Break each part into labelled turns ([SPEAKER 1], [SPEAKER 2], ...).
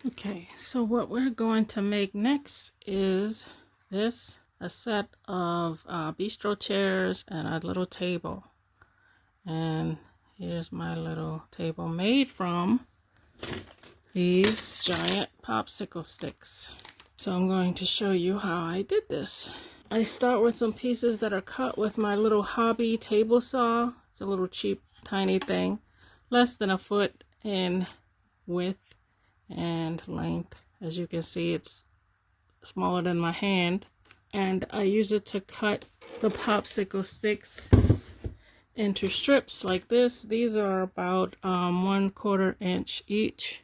[SPEAKER 1] Okay, so what we're going to make next is a set of bistro chairs and a little table. And here's my little table made from these giant popsicle sticks. So I'm going to show you how I did this. I start with some pieces that are cut with my little hobby table saw. It's a little cheap, tiny thing, less than a foot in width and length. As you can see, it's smaller than my hand. And I use it to cut the popsicle sticks into strips like this. These are about 1/4 inch each.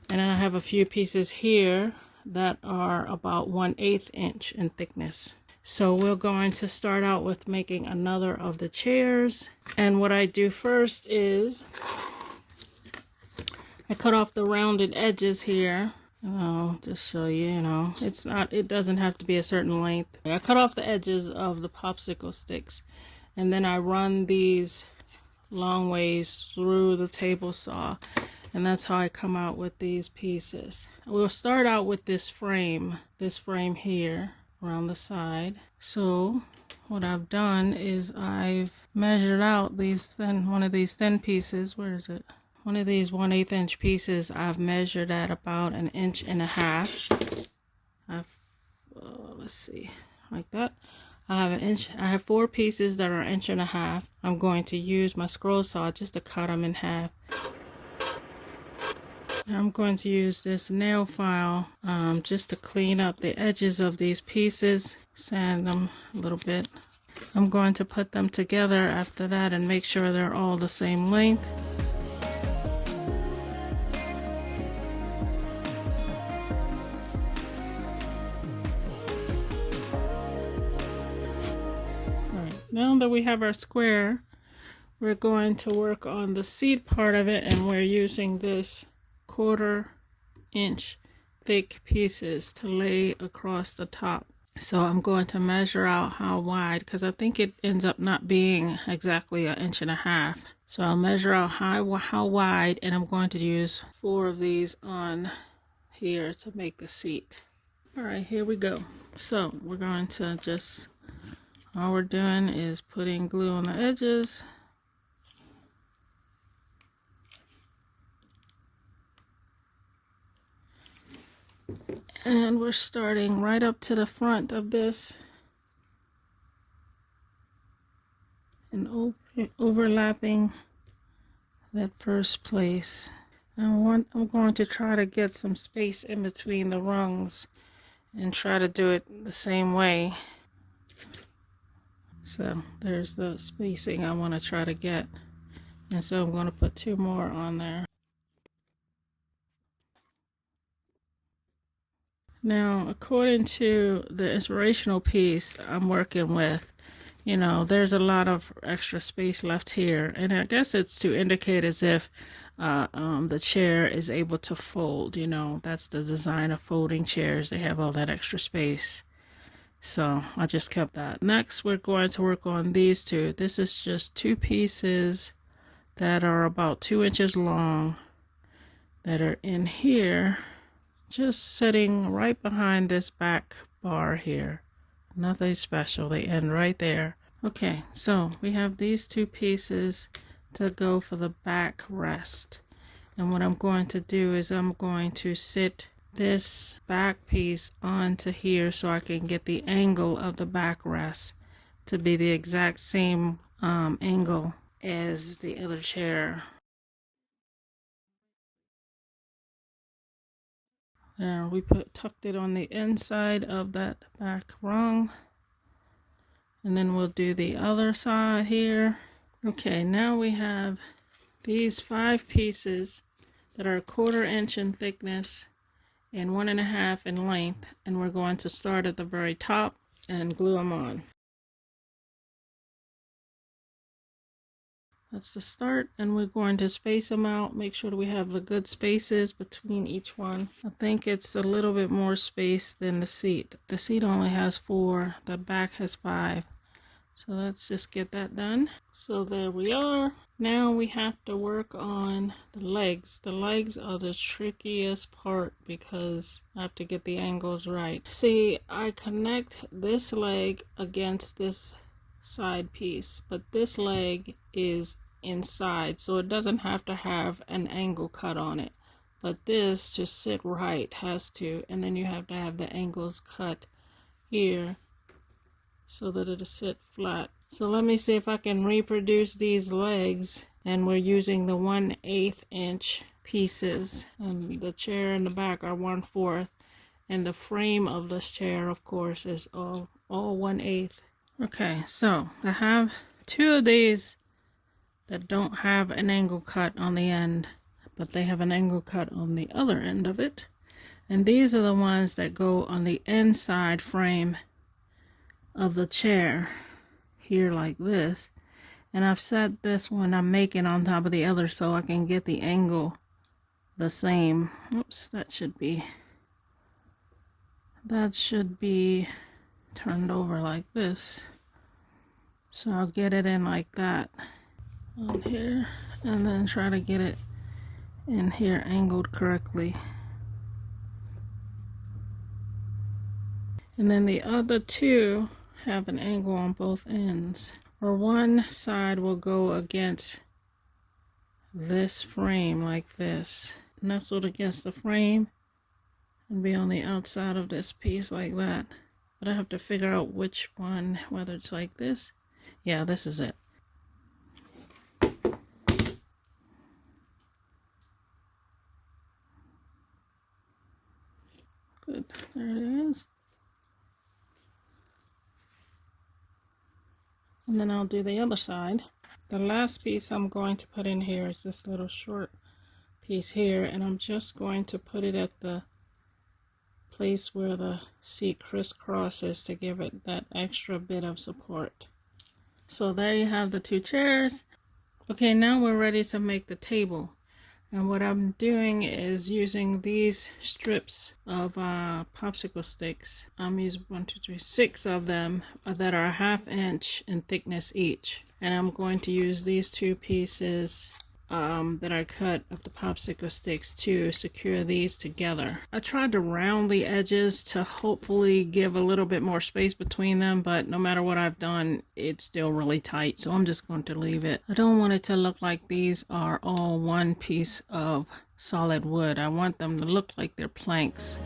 [SPEAKER 1] And then I have a few pieces here that are about 1/8 inch in thickness. So we're going to start out with making another of the chairs. And what I do first is I cut off the rounded edges here. I'll just show you, it doesn't have to be a certain length. I cut off the edges of the popsicle sticks, and then I run these long ways through the table saw, and that's how I come out with these pieces. We'll start out with this frame here around the side. So what I've done is I've measured out one of these thin pieces. Where is it? One of these 1/8 inch pieces I've measured at about 1.5 inches. Let's see, like that. I have 4 pieces that are 1.5 inches. I'm going to use my scroll saw just to cut them in half. I'm going to use this nail file just to clean up the edges of these pieces, sand them a little bit. I'm going to put them together after that and make sure they're all the same length. Now that we have our square, we're going to work on the seat part of it, and we're using this 1/4 inch thick pieces to lay across the top. So I'm going to measure out how wide, because I think it ends up not being exactly 1.5 inches. So I'll measure out how wide, and I'm going to use 4 of these on here to make the seat. All right, here we go. So we're going to just, all we're doing is putting glue on the edges. And we're starting right up to the front of this and overlapping that first place. And I'm going to try to get some space in between the rungs and try to do it the same way. So there's the spacing I want to try to get. And so I'm going to put 2 more on there. Now, according to the inspirational piece I'm working with, there's a lot of extra space left here. And I guess it's to indicate as if the chair is able to fold. That's the design of folding chairs. They have all that extra space. So I just kept that. Next, we're going to work on these 2. This is just 2 pieces that are about 2 inches long that are in here, just sitting right behind this back bar here. Nothing special. They end right there. Okay, so we have these 2 pieces to go for the back rest. And what I'm going to do is I'm going to sit this back piece onto here so I can get the angle of the backrest to be the exact same angle as the other chair. There, we tucked it on the inside of that back rung, and then we'll do the other side here. Okay, now we have these 5 pieces that are 1/4 inch in thickness and 1.5 in length, and we're going to start at the very top and glue them on. That's the start, and we're going to space them out, make sure that we have the good spaces between each one. I think it's a little bit more space than the seat. The seat only has 4, the back has 5. So let's just get that done. So there we are. Now we have to work on the legs. The legs are the trickiest part because I have to get the angles right. See, I connect this leg against this side piece, but this leg is inside, so it doesn't have to have an angle cut on it. But this, to sit right, has to, and then you have to have the angles cut here so that it'll sit flat. So let me see if I can reproduce these legs, and we're using the 1/8 inch pieces, and the chair and the back are 1/4, and the frame of this chair, of course, is all 1/8. Okay, so I have 2 of these that don't have an angle cut on the end, but they have an angle cut on the other end of it, and these are the ones that go on the inside frame of the chair here, like this. And I've set this one I'm making on top of the other so I can get the angle the same. Oops, that should be turned over like this. So I'll get it in like that on here, and then try to get it in here angled correctly. And then the other 2 have an angle on both ends, or one side will go against this frame like this, nestled against the frame, and be on the outside of this piece like that. But I have to figure out which one, whether it's like this. Yeah, this is it. Good, there it is. And then I'll do the other side. The last piece I'm going to put in here is this little short piece here, and I'm just going to put it at the place where the seat crisscrosses to give it that extra bit of support. So there you have the 2 chairs. Okay, now we're ready to make the table. And what I'm doing is using these strips of popsicle sticks. I'm using 1, 2, 3, 6 of them that are 1/2 inch in thickness each. And I'm going to use these 2 pieces that I cut of the popsicle sticks to secure these together. I tried to round the edges to hopefully give a little bit more space between them, but no matter what I've done, it's still really tight, so I'm just going to leave it. I don't want it to look like these are all one piece of solid wood. I want them to look like they're planks.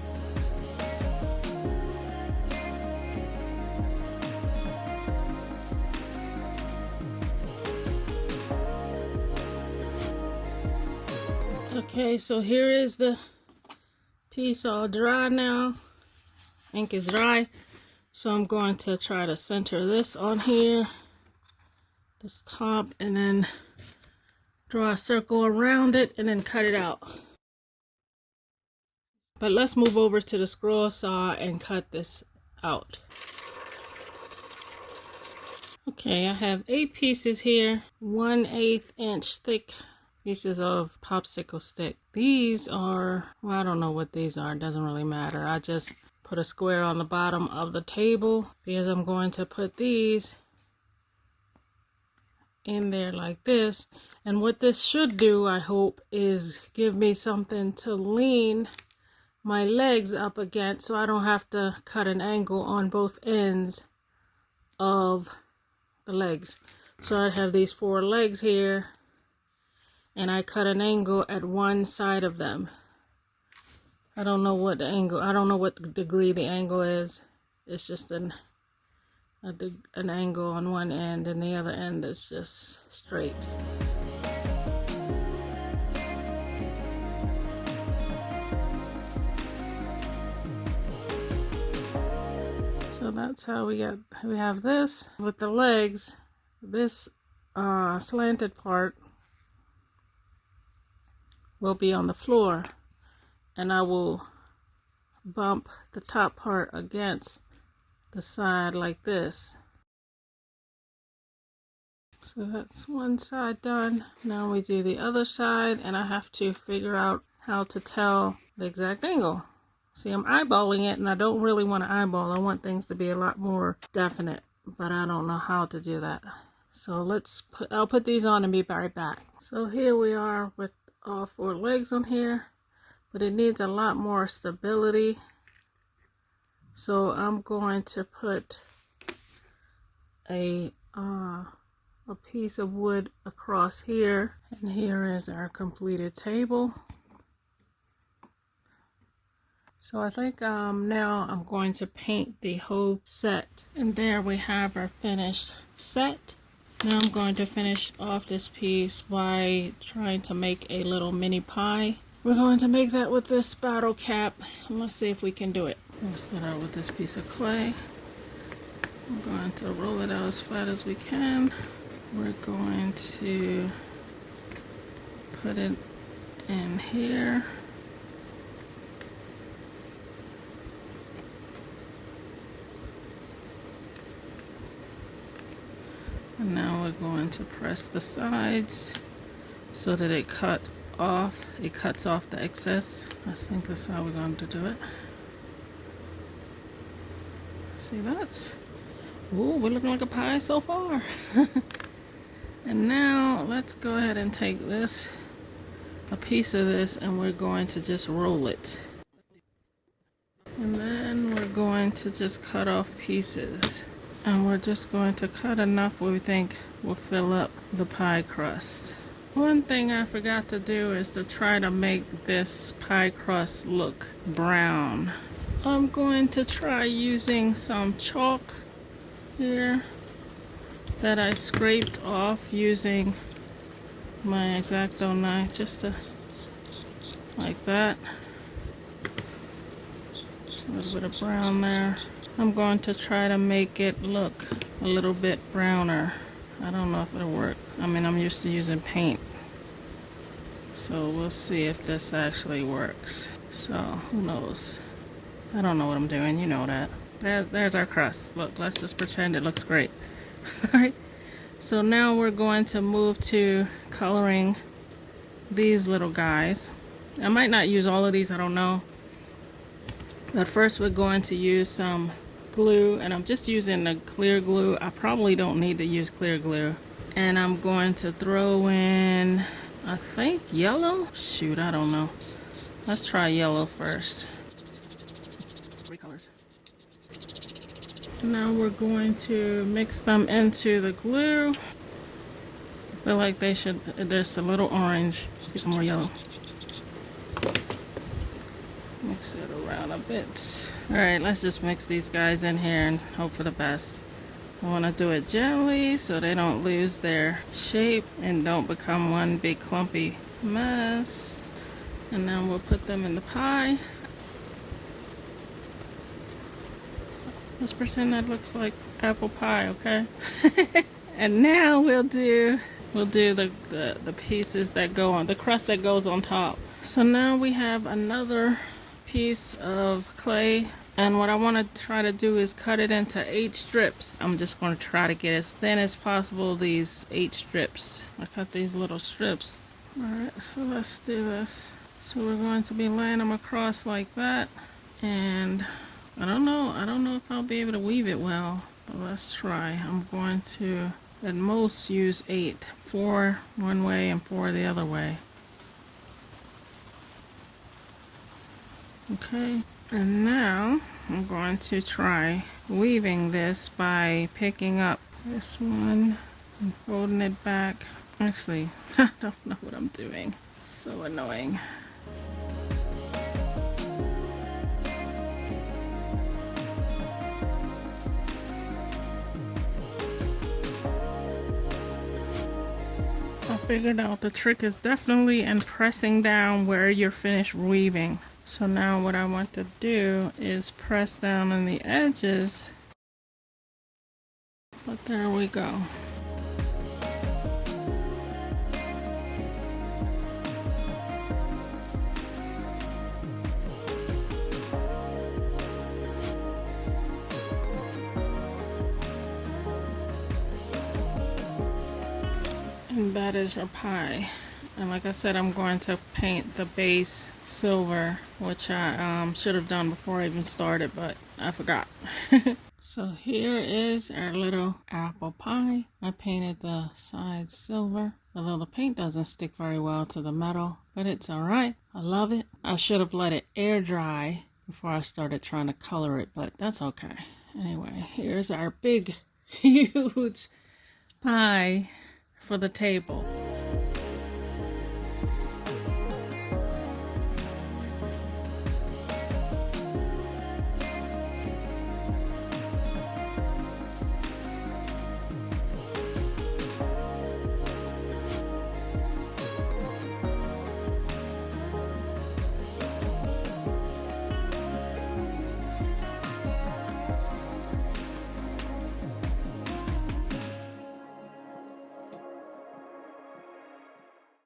[SPEAKER 1] Okay, so here is the piece all dry now. Ink is dry. So I'm going to try to center this on here, this top, and then draw a circle around it and then cut it out. But let's move over to the scroll saw and cut this out. Okay, I have 8 pieces here, 1/8 inch thick pieces of popsicle stick. These are, well, I don't know what these are, it doesn't really matter. I just put a square on the bottom of the table because I'm going to put these in there like this. And what this should do, I hope, is give me something to lean my legs up against so I don't have to cut an angle on both ends of the legs. So I have these 4 legs here, and I cut an angle at one side of them. I don't know what the angle, I don't know what degree the angle is. It's just an angle on one end, and the other end is just straight. So that's how we have this with the legs. This slanted part will be on the floor, and I will bump the top part against the side like this. So that's one side done. Now we do the other side, and I have to figure out how to tell the exact angle. See, I'm eyeballing it, and I don't really want to eyeball. I want things to be a lot more definite, but I don't know how to do that. So I'll put these on and be right back. So here we are with all 4 legs on here, but it needs a lot more stability. So I'm going to put a piece of wood across here, and here is our completed table. So I think now I'm going to paint the whole set, and there we have our finished set. Now I'm going to finish off this piece by trying to make a little mini pie. We're going to make that with this bottle cap, and let's see if we can do it. We'll start out with this piece of clay. I'm going to roll it out as flat as we can. We're going to put it in here. And now we're going to press the sides so that it cuts off the excess. I think that's how we're going to do it. See that? Ooh, we're looking like a pie so far. And now let's go ahead and take a piece of this, and we're going to just roll it. And then we're going to just cut off pieces. And we're just going to cut enough where we think will fill up the pie crust. One thing I forgot to do is to try to make this pie crust look brown. I'm going to try using some chalk here that I scraped off using my X-Acto knife, just to like that. A little bit of brown there. I'm going to try to make it look a little bit browner. I don't know if it'll work. I mean, I'm used to using paint. So we'll see if this actually works. So who knows? I don't know what I'm doing, you know that. There's our crust. Look, let's just pretend it looks great. Alright. So now we're going to move to coloring these little guys. I might not use all of these, I don't know. But first we're going to use some glue, and I'm just using the clear glue. I probably don't need to use clear glue. And I'm going to throw in, I think, yellow? Shoot, I don't know. Let's try yellow first. 3 colors. Now we're going to mix them into the glue. I feel like there's a little orange. Let's get some more yellow. Mix it around a bit. Alright, let's just mix these guys in here and hope for the best. I want to do it gently so they don't lose their shape and don't become one big clumpy mess. And then we'll put them in the pie. Let's pretend that looks like apple pie, okay? And now we'll do the pieces that go on, the crust that goes on top. So now we have another piece of clay, and what I want to try to do is cut it into 8 strips. I'm just going to try to get as thin as possible these 8 strips. I cut these little strips. Alright, so let's do this. So we're going to be laying them across like that, and I don't know if I'll be able to weave it well, but let's try. I'm going to at most use 8, 4 one way and 4 the other way. Okay, and now I'm going to try weaving this by picking up this one and folding it back. Actually, I don't know what I'm doing. So annoying. I figured out the trick is definitely in pressing down where you're finished weaving. So now what I want to do is press down on the edges. But there we go. And that is our pie. And like I said, I'm going to paint the base silver, which I should have done before I even started, but I forgot. So here is our little apple pie. I painted the sides silver, although the paint doesn't stick very well to the metal, but it's all right. I love it. I should have let it air dry before I started trying to color it, but that's okay. Anyway, here's our big, huge pie for the table.